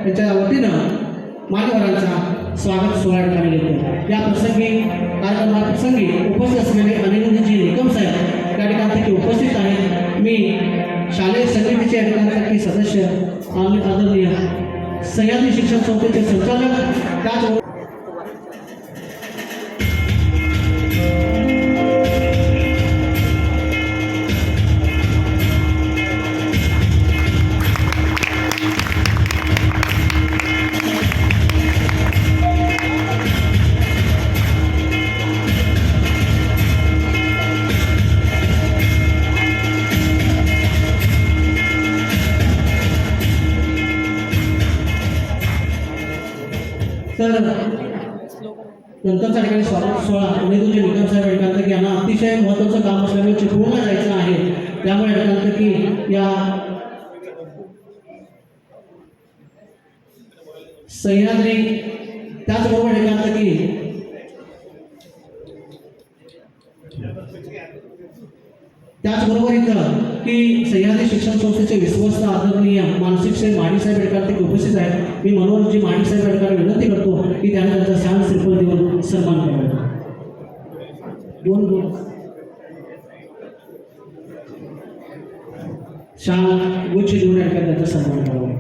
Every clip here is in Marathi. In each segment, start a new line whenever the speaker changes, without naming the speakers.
त्याच्या वतीनं मान्यवरांचा स्वागत सोहळा ठिकाणी घेतो। या प्रसंगी कार्यक्रमाप्रसंगी उपस्थित असलेले अनिरुद्धजी निकम साहेब त्या ठिकाणी उपस्थित आहेत। मी शालेय समितीचे या ठिकाणी सदस्य आदरणीय सह्याद्री शिक्षण संस्थेचे संचालक त्याच तर नंतरच्या ठिकाणी स्वागत सोहळा अनिरुद्धजी निकम साहेब एकांत की यांना अतिशय महत्त्वाचं काम असल्यामुळे चिपळूणला जायचं आहे, त्यामुळे एकांत की या सह्याद्री त्याचबरोबर एकांत की त्याचबरोबर इथं की सह्याद्री शिक्षण संस्थेचे विश्वस्त आदरणीय मानसिक साहेब माडी साहेब एडकांत उपस्थित आहेत। मी मनोहरजी माडी साहेब एडकांत विनंती करतो की त्यांनी त्यांचा शाल श्रीफळ देऊन सन्मान करावा। दोन शाल गुच्छ देऊन एडकांत त्यांचा सन्मान करावा।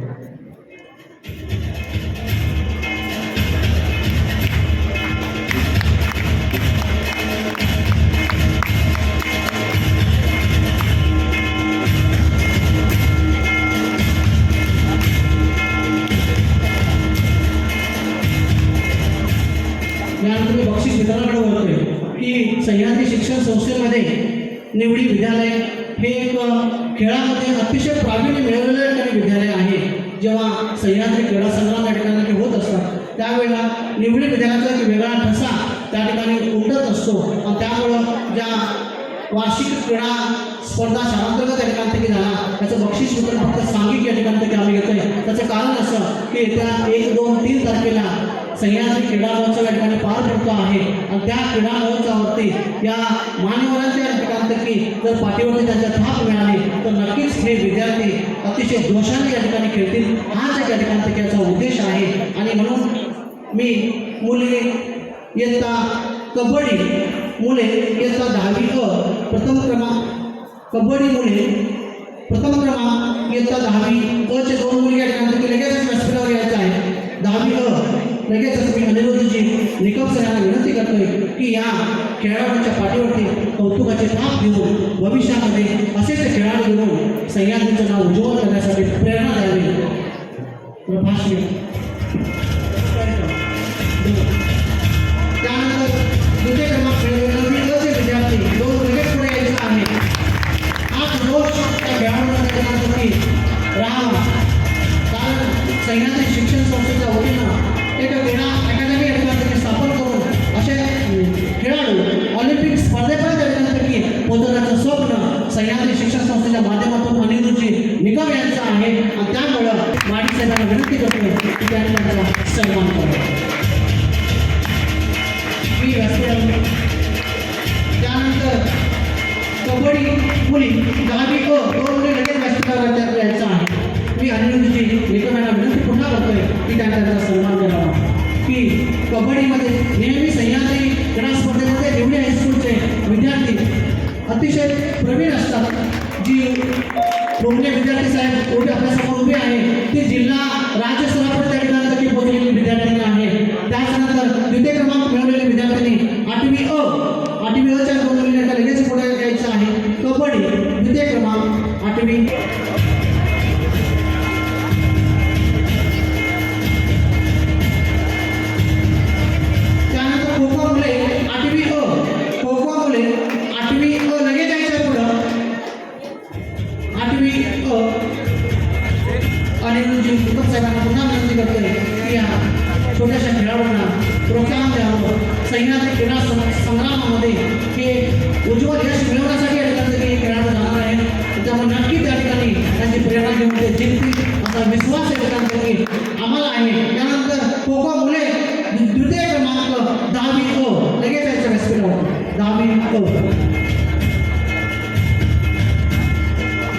यानंतर मी बक्षीस वितरणाकडे वळतोय की सह्याद्री शिक्षण संस्थेमध्ये निवडी विद्यालय हे एक खेळामध्ये अतिशय प्रावीण्य मिळवलेलं विद्यालय आहे। जेव्हा सह्याद्री क्रीडा संग्राम या ठिकाणी होत असतात त्यावेळेला निवडी विद्यालयाचा एक वेगळा ठसा त्या ठिकाणी उमटत असतो आणि त्यामुळं ज्या वार्षिक क्रीडा स्पर्धा शाळांतर्गत या ठिकाणी झाला त्याचं बक्षीस वितरण फक्त सांघिक या ठिकाणी आम्ही घेतोय। त्याचं कारण असं की येत्या 1, 2, 3 तारखेला सह्याद्री क्रीडा महोत्सव या ठिकाणी पार पडतो आहे आणि त्या क्रीडा महोत्सवावरती या मान्यवरांच्या या ठिकाणी जर पाठीवरती त्यांच्या थाप मिळाली तर नक्कीच हे विद्यार्थी अतिशय जोशाने या ठिकाणी खेळतील, हाच या ठिकाणी याचा उद्देश आहे। आणि म्हणून मी मुले इयत्ता कबड्डी मुले इयत्ता 10वी प्रथम क्रमांक कबड्डी मुले प्रथम क्रमांक इयत्ता 10वी चे 2 मुली या ठिकाणी लगेचच व्यासपीठावर यायचं आहे। 10वी लगेचच मी अनिरुद्धजी निकम सरांना विनंती करतोय की या खेळाडूंच्या पाठीवरती कौतुकाचे थाप देऊन भविष्यामध्ये असेच खेळाडू घेऊन सह्याद्रीचं नाव उज्ज्वल करण्यासाठी प्रेरणा द्यावी। त्यानंतर द्वितीय क्रमांक मिळवलेले विद्यार्थी 2 लगेच पुढे यायचं आहे। आज रोज त्या खेळाडूंना राहावा, कारण सह्याद्री शिक्षण संस्थेच्या वतीनं एक क्रीडा अकादमी या ठिकाणी स्थापन करून असे खेळाडू ऑलिम्पिक स्पर्धेपर्यंत या ठिकाणी पोहोचवण्याचं स्वप्न सह्याद्री शिक्षण संस्थेच्या माध्यमातून अनिरुद्धजी निकम यांचं आहे आणि त्यामुळं माडी साहेबांना विनंती करतो की त्यांनी त्यांचा सन्मान करावा। मी त्यानंतर कबड्डी मुली 10वी 2 मुली लगेच व्यासपीठावर यायचं आहे। मी अनिरुद्धजी निकम यांना विनंती पुन्हा करतोय की त्यांनी त्यांचा सन्मान करावा की कबड्डीमध्ये नेहमी सह्याद्री क्रीडा स्पर्धेमध्ये निवडी हायस्कूलचे विद्यार्थी अतिशय प्रवीण असतात। जी दोन्ही विद्यार्थी साहेब उभे आपल्यासमोर उभे आहे ती जिल्हा राज्यस्तरापर्यंत त्या ठिकाणी पोहोचलेली विद्यार्थिनी आहे। त्याचनंतर द्वितीय क्रमांक मिळवलेली विद्यार्थिनी 8वी च्या 2 मुलींना लगेच पुढे यायचं आहे। कबड्डी द्वितीय क्रमांक 8वी अनिरुद्धजी निकम साहेबांना पुन्हा विनंती करतोय की या छोट्याशा खेळाडूंना प्रोत्साहन द्यावं। सह्याद्री क्रीडा संग्रामामध्ये हे उज्ज्वल यश मिळवण्यासाठी या ठिकाणी खेळाडू जाणार आहे, त्यामुळे नक्की त्या ठिकाणी त्यांची प्रेरणा घेऊन ते जिंकतील असा विश्वास या ठिकाणी आम्हाला कमाल आहे. त्यानंतर खो खो मुले द्वितीय क्रमांक 10वी अ लगेच याच्या व्यासपीठावर 10वी अ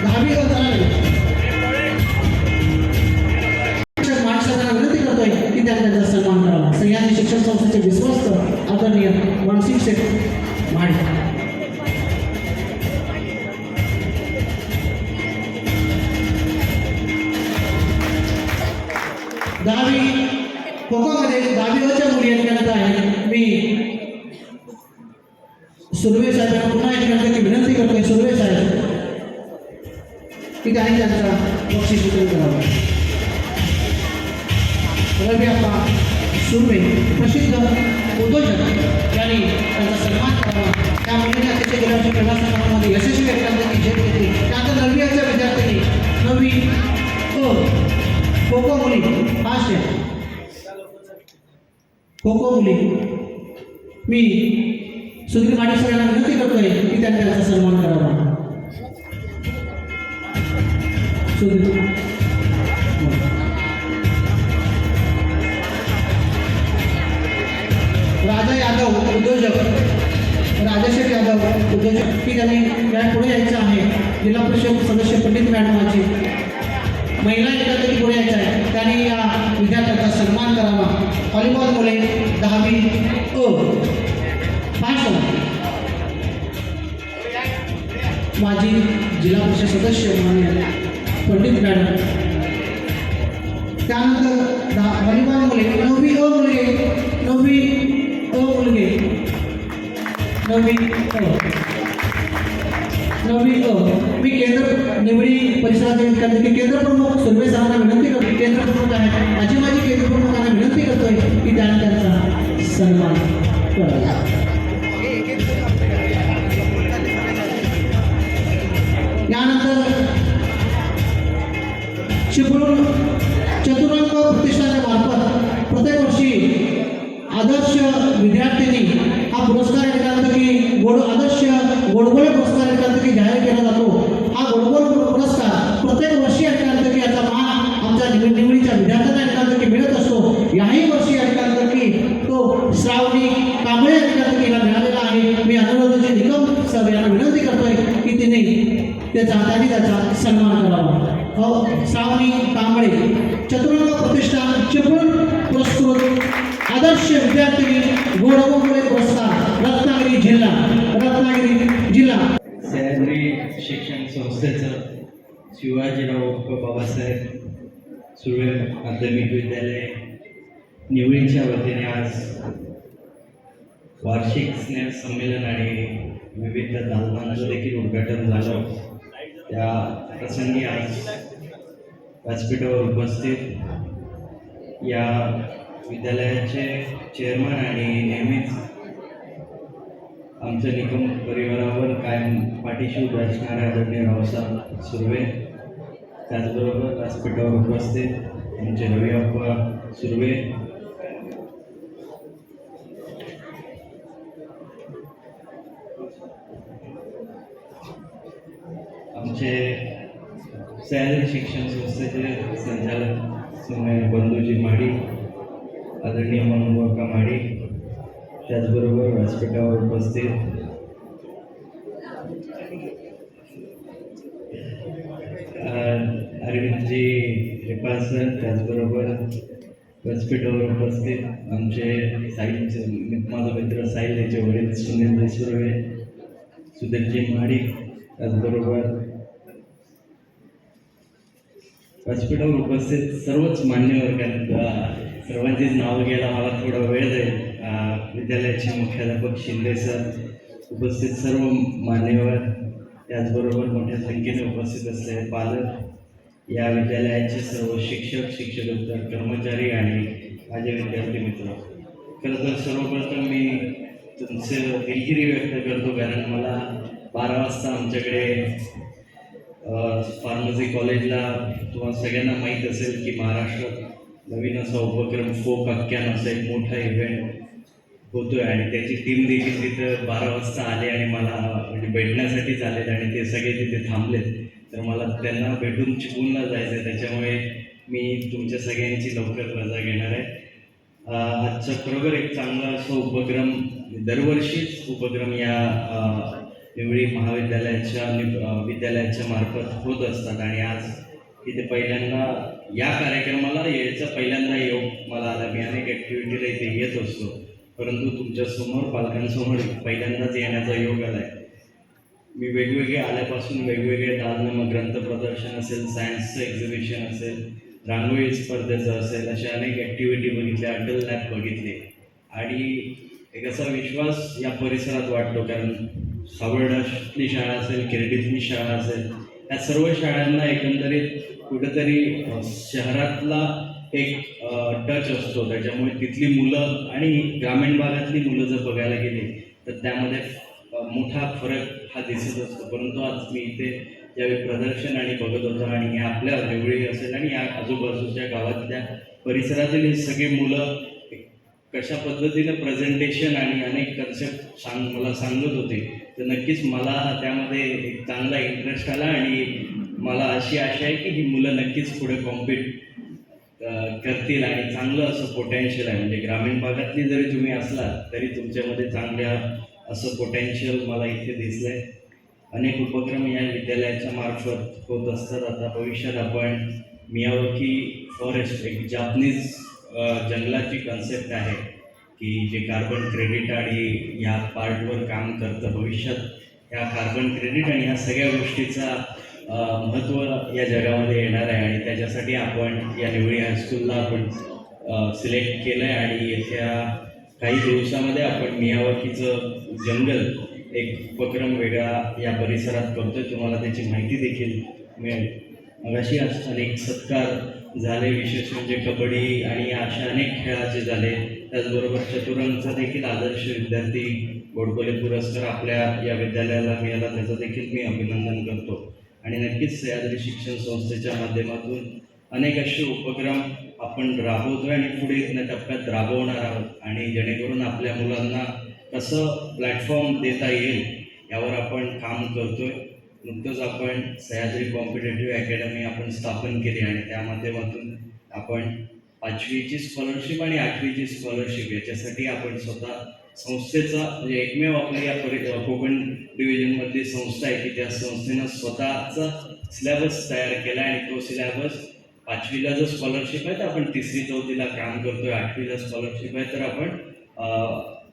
10वी अ माणसांना विनंती करतोय की त्यांचा सन्मान करावा. सह्याद्री शिक्षण संस्थेचे विश्वस्त आदरणीय मानसिक शेठ माडी. दहावी खो खो मध्ये 10वी अच्या मुली या ठिकाणी आहेत. मी सुर्वे साहेबांना पुन्हा या ठिकाणी विनंती करतोय सुर्वे साहेब की त्यांनी त्यांचा बक्षीस वितरण करावं. रवी अप्पा सुर्वे प्रसिद्ध उद्योजक यांनी त्यांचा सन्मान करावा. त्या मुलीने अतिशय गेल्या वर्षी क्रीडा संघामध्ये यशस्वी व्यक्तींची झेप घेतली. त्यानंतर 9वीच्या विद्यार्थ्यांनी 9वी अ खो खो मुली फास्ट आहे. खो खो मुली मी सुधीर माडी सर यांना विनंती करतोय की त्यांनी त्यांचा सन्मान करावा. सुधीर राजा यादव उद्योजक राजाशेठ यादव उद्योजक की त्यांनी पुढे यायचं आहे. जिल्हा परिषद सदस्य पंडित मॅडमाची महिला एकांतरी पुढे यायचं आहे. त्यांनी या विद्यार्थ्यांचा सन्मान करावा. व्हॉलीबॉल मुले 10वी अ फास्ट माजी जिल्हा परिषद सदस्य माननीय पंडित मॅडम. त्यानंतर व्हॉलीबॉल मुले 9वी अ मुलगे 9वी अ मुलगे 9वी अ मी केंद्र निवडी परिसराचे केंद्र प्रमुख सुर्वे सरांना विनंती करतो. केंद्र प्रमुख आहेत माझी केंद्र प्रमुखांना विनंती करतोय की त्यांनी त्यांचा सन्मान करावा. यानंतर चिपळूण चतुरंग प्रतिष्ठानच्या मार्फत प्रत्येक वर्षी आदर्श विद्यार्थिनी हा पुरस्कार एकांतकी आदर्श गोडबोले पुरस्कार एकांतकी जाहीर केला जातो. हा गोडबोल पुरस्कार प्रत्येक वर्षी एकांतकी याचा मान आमच्या निवडीच्या विद्यार्थ्यांना एकांतकी मिळत असतो. याही वर्षी एकांतकी तो श्रावणी कांबळे एकांतकीला मिळालेला आहे. मी अनुराधाजी निकम सर यांना विनंती करतोय की त्यांनी त्याचा सन्मान करावा. श्रावणी कांबळे चतुरंग प्रतिष्ठान चिपळूण पुरस्कृत आदर्श विद्यार्थी गोडबोले पुरस्कार रत्नागिरी जिल्हा
सह्याद्री शिक्षण संस्थेचं शिवाजीराव बाबासाहेब सुर्वे माध्यमिक विद्यालय निवडीच्या वतीने आज वार्षिक स्नेह संमेलन आणि विविध दालनांचं देखील उद्घाटन झालं. त्या प्रसंगी आज व्यासपीठावर उपस्थित या विद्यालयाचे चेअरमन आणि नेहमीच आमच्या निकम परिवारावर कायम पाठीशी उभे असणारे आदरणीय रावसाहेब सुर्वे, त्याचबरोबर व्यासपीठावर उपस्थित आमचे रवी अप्पा सुर्वे, आमचे सह्याद्री शिक्षण संस्थेचे संचालक सोमय बंधूजी माडी, आदरणीय मनोहर माडी, त्याचबरोबर व्यासपीठावर उपस्थित अरविंदजी हेपाळ सर, त्याचबरोबर व्यासपीठावर उपस्थित आमचे साहिलचे माझा मित्र साहिल याचे वडील सुनील सुर्वे, सुधीरजी माडी, त्याचबरोबर व्यासपीठावर उपस्थित सर्वच मान्यवर, कारण सर्वांचीच नावं घ्यायला मला थोडा वेळ जाईल. विद्यालयाचे मुख्याध्यापक शिंदे सर, उपस्थित सर्व मान्यवर, त्याचबरोबर मोठ्या संख्येने उपस्थित असलेले पालक, या विद्यालयाचे सर्व शिक्षक, शिक्षकेतर कर्मचारी आणि माझे विद्यार्थी मित्र, खरं तर सर्वप्रथम मी तुमचे दिलगिरी व्यक्त करतो, कारण मला 12 वाजता आमच्याकडे फार्मसी कॉलेजला तुम्हाला सगळ्यांना माहीत असेल की महाराष्ट्रात नवीन असा उपक्रम फोक आख्यान असा एक मोठा इव्हेंट होतोय आणि त्याची टीम देखील तिथं 12 वाजता आले आणि मला म्हणजे भेटण्यासाठीच आलेत आणि ते सगळे तिथे थांबलेत. तर मला त्यांना भेटून चिपळूणला जायचं आहे, त्याच्यामुळे मी तुमच्या सगळ्यांची लवकर रजा घेणार आहे. आजचा खरोखर एक चांगला असं उपक्रम, दरवर्षीच उपक्रम या निवडी विद्यालयाच्या मार्फत होत असतात आणि आज इथे पहिल्यांदा या कार्यक्रमाला यायचा पहिल्यांदा योग मला आला. मी अनेक ॲक्टिव्हिटीला इथे येत असतो, परंतु तुमच्यासमोर पालकांसमोर पहिल्यांदाच येण्याचा योग आला आहे. मी वेगवेगळे आल्यापासून वेगवेगळे मग ग्रंथ प्रदर्शन असेल, सायन्सचं एक्झिबिशन असेल, रांगोळी स्पर्धेचं असेल, अशा अनेक ॲक्टिव्हिटी बघितल्या, अटल लॅब बघितले आणि एक असा विश्वास या परिसरात वाटतो. कारण सावर्ड्यातली शाळा असेल, किरडीतली शाळा असेल, या सर्व शाळांना एकंदरीत कुठेतरी शहरातला एक टच असतो. त्याच्यामुळे तिथली मुलं आणि ग्रामीण भागातली मुलं जर बघायला गेली तर त्यामध्ये मोठा फरक हा दिसत असतो. परंतु आज मी इथे ज्यावेळी प्रदर्शन आणि बघत होतो आणि या आपल्या निवडी असेल आणि या आजूबाजूच्या गावातल्या परिसरातील हे सगळे मुलं कशा पद्धतीनं प्रेझेंटेशन आणि अनेक कन्सेप्ट मला सांगत होते, तर नक्कीच मला त्यामध्ये एक चांगला इंटरेस्ट आला आणि मला अशी आशा आहे की ही मुलं नक्कीच पुढे कॉम्पीट करतील आणि चांगलं असं पोटेन्शियल आहे. म्हणजे ग्रामीण भागातली जरी तुम्ही असलात तरी तुमच्यामध्ये चांगल्या असं पोटेन्शियल मला इथे दिसलं आहे. अनेक उपक्रम या विद्यालयाच्या मार्फत होत असतात. आता भविष्यात आपण मियावाकी फॉरेस्ट, एक जापनीज जंगलाची कन्सेप्ट आहे की जे कार्बन क्रेडिट आणि या पार्टवर काम करतं. भविष्यात या कार्बन क्रेडिट आणि ह्या सगळ्या गोष्टीचा महत्त्व या जगामध्ये येणार आहे आणि त्याच्यासाठी आपण या निवडी हायस्कूलला आपण सिलेक्ट केलं आहे आणि येत्या काही दिवसामध्ये आपण मियावाकीचं जंगल एक उपक्रम वेगळा या परिसरात करतो आहे. तुम्हाला त्याची माहिती देखील मिळेल. मगाशी अनेक सत्कार झाले, विशेष म्हणजे कबड्डी आणि अशा अनेक खेळाचे झाले. त्याचबरोबर चतुरंगचा देखील आदर्श विद्यार्थी गोडबोले पुरस्कार आपल्या या विद्यालयाला मिळाला, त्याचं देखील मी अभिनंदन करतो. आणि नक्कीच सह्याद्री शिक्षण संस्थेच्या माध्यमातून अनेक असे उपक्रम आपण राबवतो आणि पुढे इथल्या टप्प्यात राबवणार आहोत आणि जेणेकरून आपल्या मुलांना कसं प्लॅटफॉर्म देता येईल यावर आपण काम करतोय. नुकतंच आपण सह्याद्री कॉम्पिटेटिव्ह अकॅडमी आपण स्थापन केली आणि त्या माध्यमातून आपण 5वीची स्कॉलरशिप आणि 8वीची स्कॉलरशिप याच्यासाठी आपण स्वतः संस्थेचा म्हणजे एकमेव आपली या कोकण डिव्हिजनमधली संस्था आहे की त्या संस्थेनं स्वतःचा सिलेबस तयार केला आणि तो सिलेबस 5वीला जर स्कॉलरशिप आहे तर आपण 3री 4थीला काम करतोय, 8वीला स्कॉलरशिप आहे तर आपण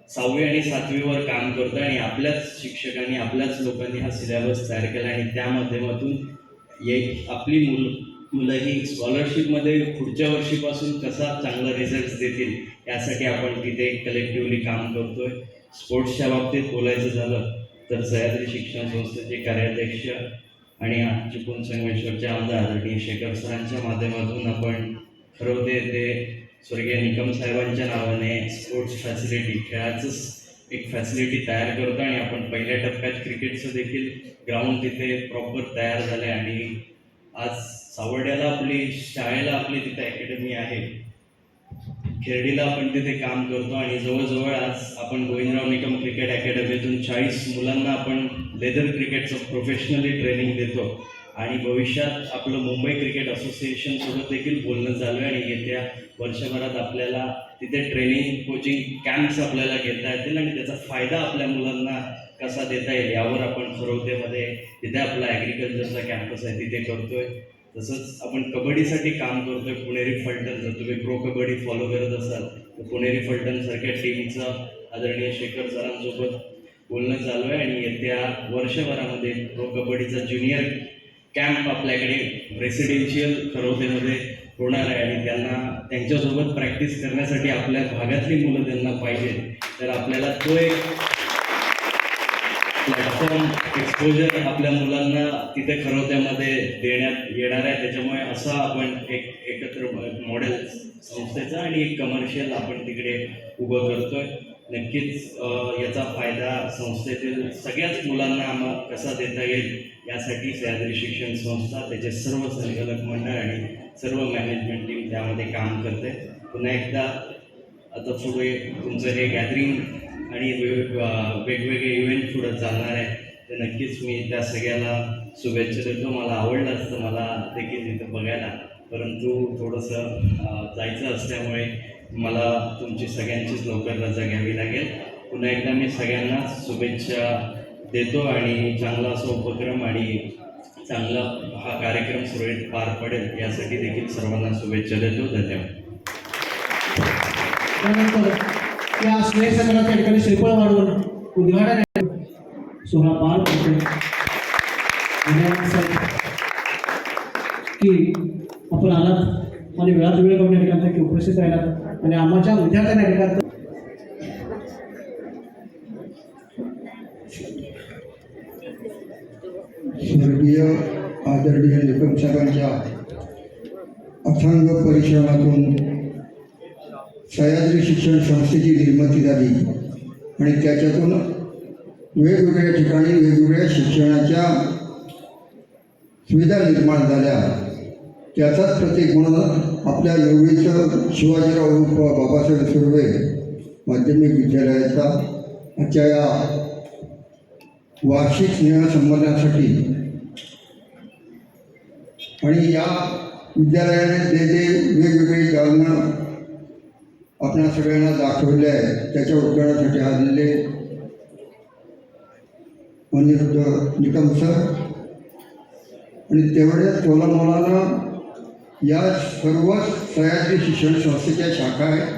6वी आणि 7वीवर काम करतोय आणि आपल्याच शिक्षकांनी आपल्याच लोकांनी हा सिलेबस तयार केला आणि त्या माध्यमातून आपली मुलं ही स्कॉलरशिपमध्ये पुढच्या वर्षीपासून कसा चांगला रिझल्ट देतील यासाठी आपण तिथे कलेक्टिव्हली काम करतोय. स्पोर्ट्सच्या बाबतीत बोलायचं झालं तर सह्याद्री शिक्षण संस्थेचे कार्याध्यक्ष आणि चिपळूण संगमेश्वरचे आमदार आदरणीय शेखर सरांच्या माध्यमातून आपण ठरवते ते स्वर्गीय निकम साहेबांच्या नावाने स्पोर्ट्स फॅसिलिटी, खेळाचंच एक फॅसिलिटी तयार करतो आणि आपण पहिल्या टप्प्यात क्रिकेटचं देखील ग्राउंड तिथे प्रॉपर तयार झालं आहे आणि आज सावर्ड्याला आपली शाळेला आपली तिथे अकॅडमी आहे, खेरडीला आपण तिथे काम करतो आणि जवळजवळ आज आपण गोविंदराव निकम क्रिकेट अकॅडमीतून 40 मुलांना आपण लेदर क्रिकेटचं प्रोफेशनली ट्रेनिंग देतो आणि भविष्यात आपलं मुंबई क्रिकेट असोसिएशनसोबत देखील बोलणं चालू आहे आणि येत्या वर्षभरात आपल्याला तिथे ट्रेनिंग कोचिंग कॅम्प्स आपल्याला घेता येतील आणि त्याचा फायदा आपल्या मुलांना कसा देता येईल यावर आपण खरवतेमध्ये तिथे आपला ॲग्रिकल्चरचा कॅम्पस आहे तिथे करतोय. तसंच आपण कबड्डीसाठी काम करतोय. पुणेरी फलटण, जर तुम्ही प्रो कबड्डी फॉलो करत असाल तर पुणेरी फलटणसारख्या टीमचं आदरणीय शेखर सरांसोबत बोलणं चालू आहे आणि येत्या वर्षभरामध्ये प्रो कबड्डीचा ज्युनियर कॅम्प आपल्याकडे रेसिडेन्शियल खरवतेमध्ये होणार आहे आणि त्यांच्यासोबत प्रॅक्टिस करण्यासाठी आपल्या भागातली मुलं त्यांना पाहिजे, तर आपल्याला तो एक प्लॅटफॉर्म एक्सपोजर आपल्या मुलांना तिथे खरवत्यामध्ये देण्यात येणार आहे. त्याच्यामुळे असं आपण एक एकत्र मॉडेल संस्थेचं आणि एक कमर्शियल आपण तिकडे उभं करतोय. नक्कीच याचा फायदा संस्थेतील सगळ्याच मुलांना कसा देता येईल यासाठी सह्याद्री शिक्षण संस्था, त्याचे सर्व संचालक मंडळ आणि सर्व मॅनेजमेंट टीम त्यामध्ये काम करते. पुन्हा एकदा आता पुढे तुमचं हे गॅदरिंग आणि वेगवेगळे इव्हेंट पुढं चालणार आहे, तर नक्कीच मी त्या सगळ्याला शुभेच्छा देतो. मला आवडलं असतं मला देखील तिथं बघायला, परंतु थोडंसं जायचं असल्यामुळे मला तुमची सगळ्यांचीच लवकर रजा घ्यावी लागेल. पुन्हा एकदा मी सगळ्यांना शुभेच्छा देतो आणि चांगला असा उपक्रम आणि चांगला हा कार्यक्रम सुरळीत पार पडेल यासाठी देखील सर्वांना शुभेच्छा देतो. धन्यवाद.
त्यानंतर या स्नेहसंमेलनाच्या ठिकाणी श्रीफळ वाढवून उद्घाटन सोहळा पार पडतो. धन्यवाद साहेब की आपण आलात आणि वेळात वेळ करून या ठिकाणी उपस्थित राहिलात आणि आम्हाच्या विद्यार्थ्यांना या ठिकाणी
स्वर्गीय आदरणीय निकम साहेबांच्या अथांग परिश्रमातून सह्याद्री शिक्षण संस्थेची निर्मिती झाली आणि त्याच्यातून वेगवेगळ्या ठिकाणी वेगवेगळ्या शिक्षणाच्या सुविधा निर्माण झाल्या. त्याचाच प्रतीक म्हणून आपल्या निवडीचं शिवाजीराव उर्फ बाबासाहेब सुर्वे माध्यमिक विद्यालयाचा आजच्या या वार्षिक स्नेहसंमेलनासाठी आणि या विद्यालयाने जे वेगवेगळे दालनं आपणा सगळ्यांना दाखवले आहे त्याच्या उद्घाटनासाठी आलेले अनिरुद्ध निकम सर आणि तेवढ्याच तोलामोलानं या सर्व सह्याद्री शिक्षण संस्थेच्या शाखा आहेत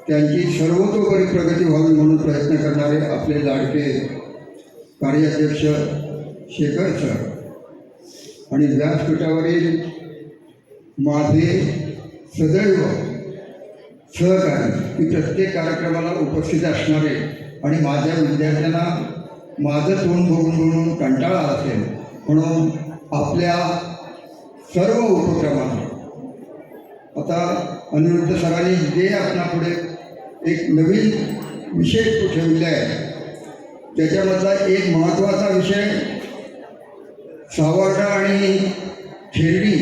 त्यांची सर्वतोपरी प्रगती व्हावी म्हणून प्रयत्न करणारे आपले लाडके कार्याध्यक्ष शेखर सर आणि व्यासपीठावरील माझे सदैव सहकारी की प्रत्येक कार्यक्रमाला उपस्थित असणारे आणि माझ्या विद्यार्थ्यांना माझं तोंड बघून कंटाळा असेल म्हणून आपल्या सर्व उपक्रमांना आता अनिरुद्ध सरांनी जे आपणापुढे एक नवीन विषय ठेवले आहे त्याच्यामधला एक महत्त्वाचा विषय सावर्डा आणि खेरडी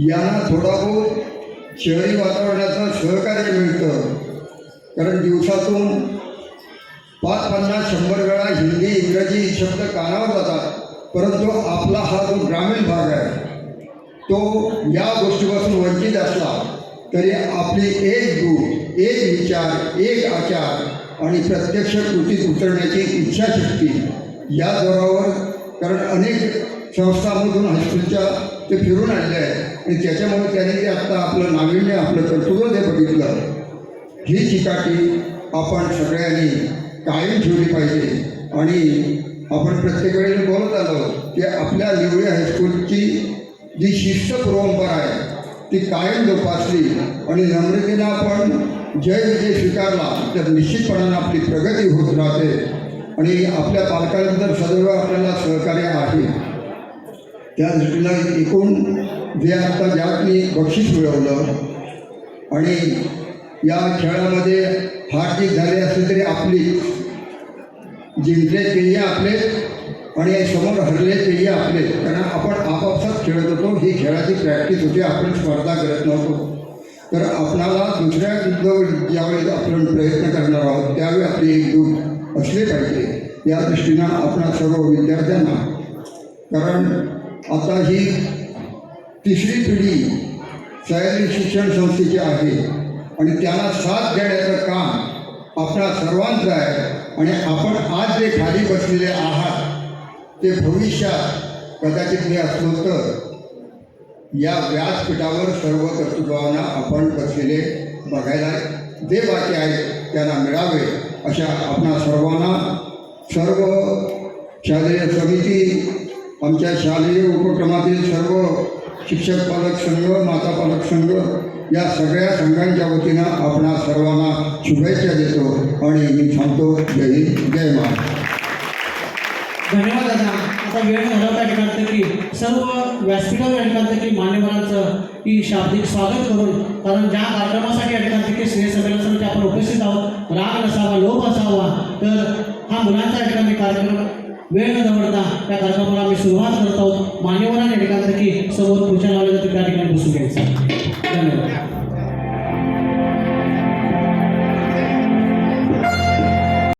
यांना थोडा बहुत शहरी वातावरणाचं सहकार्य मिळतं कारण दिवसातून 5-50-100 वेळा हिंदी इंग्रजी शब्द कानावर जातात परंतु आपला हा जो ग्रामीण भाग आहे तो या गोष्टीपासून वंचित असला तरी आपली एक दूर एक विचार एक आचार आणि प्रत्यक्ष कृतीत उतरण्याची इच्छाशक्ती या जोरावर कारण अनेक संस्थांमधून हायस्कूलच्या ते फिरून आलेले आहेत आणि त्याच्यामुळे त्यांनी आत्ता आपलं नाविन्य आपलं कर्तृत्व ते बघितलं. ही चिकाटी आपण सगळ्यांनी कायम ठेवली पाहिजे आणि आपण प्रत्येक वेळेला बोलत आलो की आपल्या निवडी हायस्कूलची जी शिस्त परंपरा आहे ती कायम जोपासली आणि नम्रतेनं आपण जय विजय स्वीकारला तर निश्चितपणानं आपली प्रगती होत राहते आणि आपल्या पालकांचं तर सदैव आपल्याला सहकार्य आहे. त्या दृष्टीनं एकूण जे आत्ता ज्यातनी बक्षीस मिळवलं आणि या खेळामध्ये हार जीत झाली असली तरी आपली जिंकले तेही आपले आणि समोर हरले तेही आपले कारण आपण आपापसात खेळत होतो. ही खेळाची प्रॅक्टिस होती आपण स्पर्धा करत नव्हतो तर आपणाला दुसऱ्या ज्यावेळी आपण प्रयत्न करणार आहोत त्यावेळी आपली एकजूट असली पाहिजे या दृष्टीनं आपण सर्व विद्यार्थ्यांना कारण आता ही तिसरी पिढी सह्याद्री शिक्षण संस्थेची आहे आणि त्यांना साथ देण्याचं काम आपणा सर्वांचं आहे आणि आपण आज जे खाली बसलेले आहात ते भविष्यात कदाचित मी असलो तर या व्यासपीठावर सर्व कर्तृत्वानं आपण बसलेले बघायला जे बाकी आहेत त्यांना मिळावे अशा आपणा सर्वांना सर्व शालेय समिती आमच्या शालेय उपक्रमातील सर्व शिक्षक पालक संघ माता पालक संघ या सगळ्या संघांच्या वतीनं आपणा सर्वांना शुभेच्छा देतो आणि मी थांबतो. जय हिंद जय महाराष्ट्र.
धन्यवाद दादा. आता वेळ घालवता ठिकाणतं की सर्व व्यासपीठावर या ठिकाणतं की मान्यवरांचं की शाब्दिक स्वागत करून कारण ज्या कार्यक्रमासाठी या ठिकाणतं की स्नेहसंमेलनासाठी आपण उपस्थित आहोत राग नसावा लोभ असावा तर हा मुलांचा या ठिकाणी कार्यक्रम वेळ न दवडता त्या कार्यक्रमाला आम्ही सुरुवात करत आहोत. मान्यवरांना या ठिकाणतं की समोर खुर्च्या लावल्या जाते त्या ठिकाणी बसून घ्यायचं.